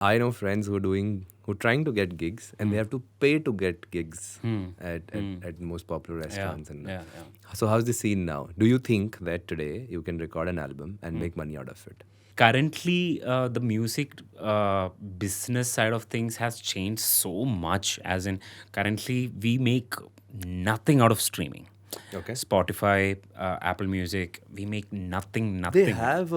I know friends who trying to get gigs and they have to pay to get gigs at most popular restaurants. And yeah. so how's the scene now? Do you think that today you can record an album and make money out of it? Currently, the music business side of things has changed so much. As in, currently we make nothing out of streaming. Okay. Spotify, Apple Music, we make nothing. They have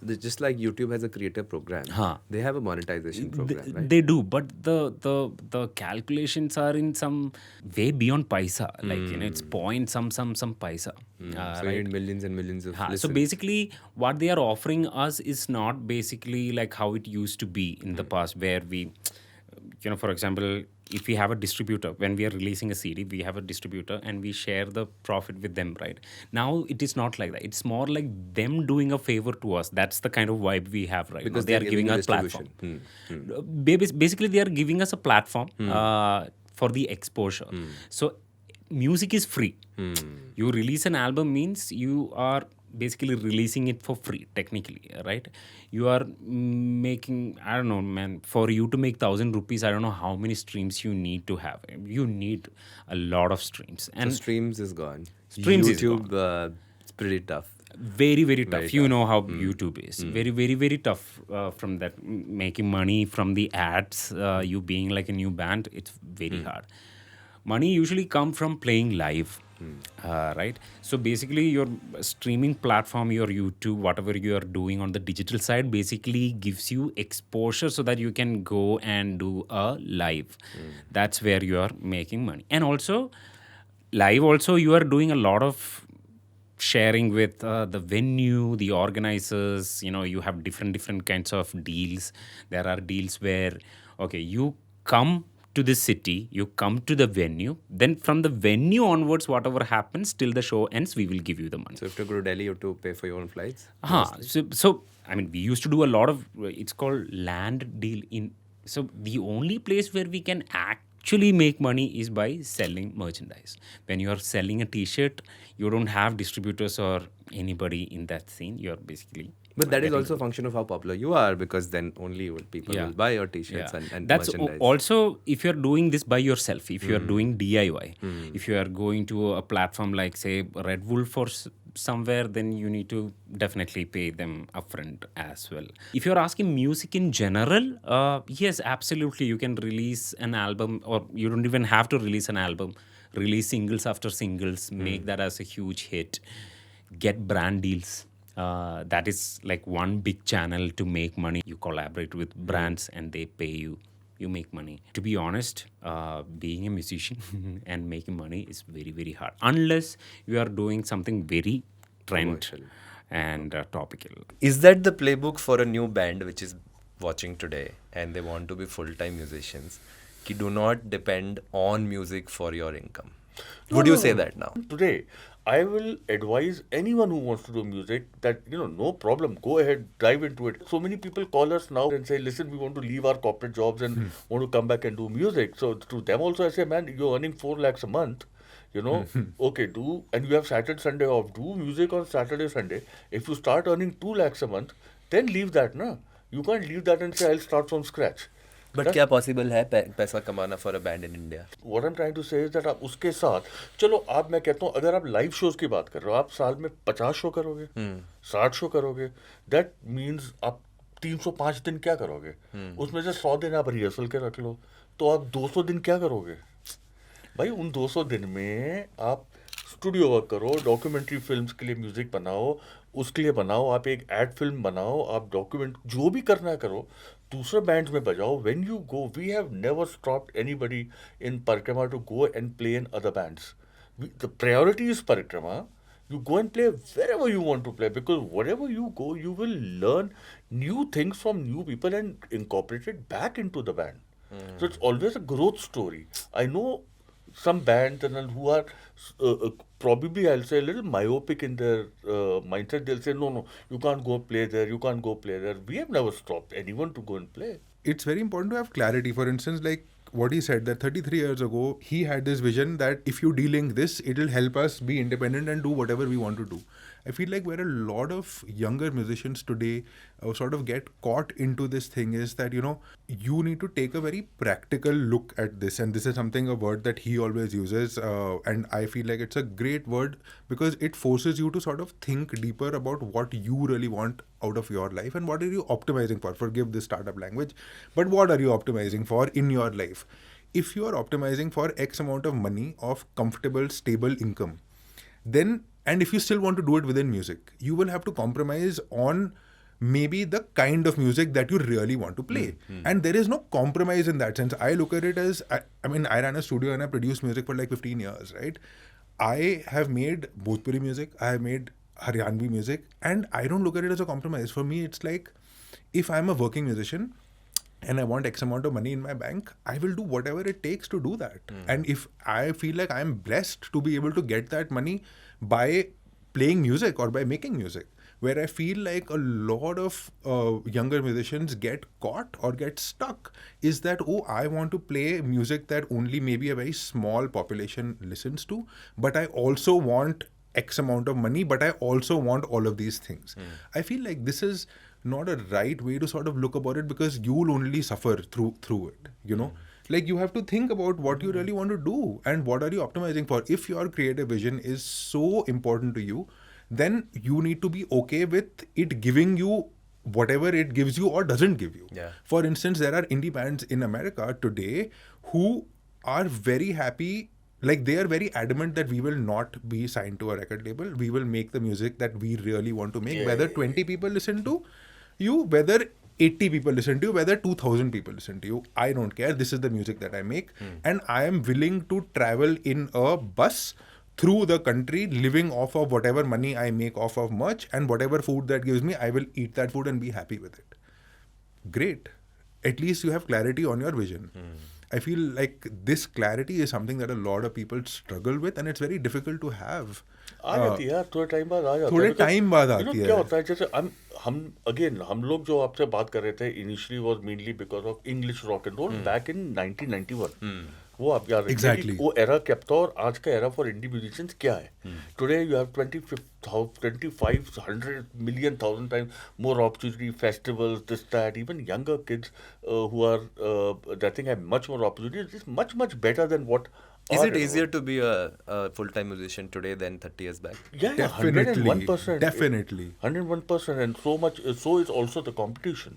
just like YouTube has a creator program. Huh. They have a monetization program, right? They do, but the calculations are in some way beyond paisa. Like it's point some paisa. So you need millions and millions of listens. So basically, what they are offering us is not basically like how it used to be in the past, where we, for example, if we have a distributor, when we are releasing a CD, we have a distributor and we share the profit with them, right? Now it is not like that. It's more like them doing a favor to us. That's the kind of vibe we have right Because now. They are giving us distribution. platform. Basically, they are giving us a platform for the exposure. So music is free. You release an album means you are basically releasing it for free, technically, right? You are making, I don't know, man, for you to make 1,000 rupees, I don't know how many streams you need to have. You need a lot of streams. And So streams is gone. Streams is YouTube, it's pretty tough. Very, very tough. Very You tough. know how YouTube is. Very, very, very tough from that. Making money from the ads, you being like a new band, it's very hard. Money usually come from playing live, right? So basically your streaming platform, your YouTube, whatever you are doing on the digital side basically gives you exposure so that you can go and do a live. That's where you are making money. And also, live also you are doing a lot of sharing with the venue, the organizers. You have different kinds of deals. There are deals where, okay, you come to the city, you come to the venue, then from the venue onwards, whatever happens till the show ends, we will give you the money. So if you go to Delhi, you have to pay for your own flights? So I mean, we used to do a lot of, it's called land deal in. So the only place where we can actually make money is by selling merchandise. When you are selling a t-shirt, you don't have distributors or anybody in that scene. You're basically... But that is also a function of how popular you are, because then only people will buy your t-shirts and That's merchandise. Also, if you're doing this by yourself, if you're doing DIY, if you are going to a platform like, say, Red Wolf or somewhere, then you need to definitely pay them upfront as well. If you're asking music in general, yes, absolutely. You can release an album, or you don't even have to release an album. Release singles after singles, make that as a huge hit, get brand deals. That is like one big channel to make money. You collaborate with brands and they pay you. You make money. To be honest, being a musician and making money is very, very hard. Unless you are doing something very trend and topical. Is that the playbook for a new band which is watching today and they want to be full-time musicians? Ki do not depend on music for your income. Would you say that now? Today, I will advise anyone who wants to do music that, no problem, go ahead, dive into it. So many people call us now and say, listen, we want to leave our corporate jobs and want to come back and do music. So to them also I say, man, you're earning 4 lakhs a month. Okay, do, and you have Saturday, Sunday off, do music on Saturday, Sunday. If you start earning 2 lakhs a month, then leave that, na? You can't leave that and say, I'll start from scratch. But क्या possible है पैसा कमाना for a band in India? What I'm trying to say is that आप उसके साथ, चलो आप, मैं कहता हूँ, अगर आप लाइव शोज की बात कर रहे हो, आप साल में 50 शो करोगे, 60 शो करोगे, that means आप 305 दिन क्या करोगे? उसमें से 100 दिन आप रिहर्सल के रख लो, तो आप 200 दिन क्या करोगे? भाई उन 200 दिन में आप स्टूडियो वर्क करो, डॉक्यूमेंट्री फिल्म्स के लिए म्यूजिक बनाओ, उसके लिए बनाओ, आप एक एड फिल्म बनाओ, आप डॉक्यूमेंट जो भी करना है करो, दूसरे बैंड्स में बजाओ. When you go, we have never stopped anybody in Parikrama to go and play in other bands. The priority is Parikrama. You go and play wherever you want to play, because wherever you go, you will learn new things from new people and incorporate it back into the band. So it's always a growth story. I know some bands who are probably, I'll say, a little myopic in their mindset. They'll say, no, you can't go play there, you can't go play there. We have never stopped anyone to go and play. It's very important to have clarity. For instance, like what he said, that 33 years ago, he had this vision that if you de-link this, it'll help us be independent and do whatever we want to do. I feel like where a lot of younger musicians today sort of get caught into this thing is that, you know, you need to take a very practical look at this. And this is something, a word that he always uses. And I feel like it's a great word because it forces you to sort of think deeper about what you really want out of your life and what are you optimizing for. Forgive the startup language, but what are you optimizing for in your life? If you are optimizing for X amount of money of comfortable, stable income, then, and if you still want to do it within music, you will have to compromise on maybe the kind of music that you really want to play. And there is no compromise in that sense. I look at it as, I mean, I ran a studio and I produced music for like 15 years, right? I have made Bhojpuri music, I have made Haryanvi music, and I don't look at it as a compromise. For me, it's like, if I'm a working musician, and I want X amount of money in my bank, I will do whatever it takes to do that. And if I feel like I'm blessed to be able to get that money by playing music or by making music, where I feel like a lot of younger musicians get caught or get stuck is that, oh, I want to play music that only maybe a very small population listens to, but I also want X amount of money, but I also want all of these things. I feel like this is not a right way to sort of look about it because you'll only suffer through it, you know. Like, you have to think about what you really want to do and what are you optimizing for. If your creative vision is so important to you, then you need to be okay with it giving you whatever it gives you or doesn't give you. Yeah. For instance, there are indie bands in America today who are very happy. Like, they are very adamant that we will not be signed to a record label. We will make the music that we really want to make. Whether 20 people listen to you, whether 80 people listen to you, whether 2,000 people listen to you, I don't care. This is the music that I make. And I am willing to travel in a bus through the country, living off of whatever money I make off of merch, and whatever food that gives me, I will eat that food and be happy with it. Great. At least you have clarity on your vision. I feel like this clarity is something that a lot of people struggle with, and it's very difficult to have. आ जाती है यार, थोड़े time बाद आ जाती है. थोड़े Because, time बाद you आती know, है. क्या होता है, जैसे हम लोग जो आपसे बात कर रहे थे initially was mainly because of English rock and roll back in 1991. वो आप याद रखिए Exactly. कि वो era क्या था और आज का era for indie musicians क्या है. Today you have 2500 million thousand times more opportunity, festivals, this, that. Even younger kids who are, I think, have much more opportunities. It's much better than what. Is it easier to be a full-time musician today than 30 years back? Yeah, Definitely. 101%. Definitely. 101%, and so is also the competition.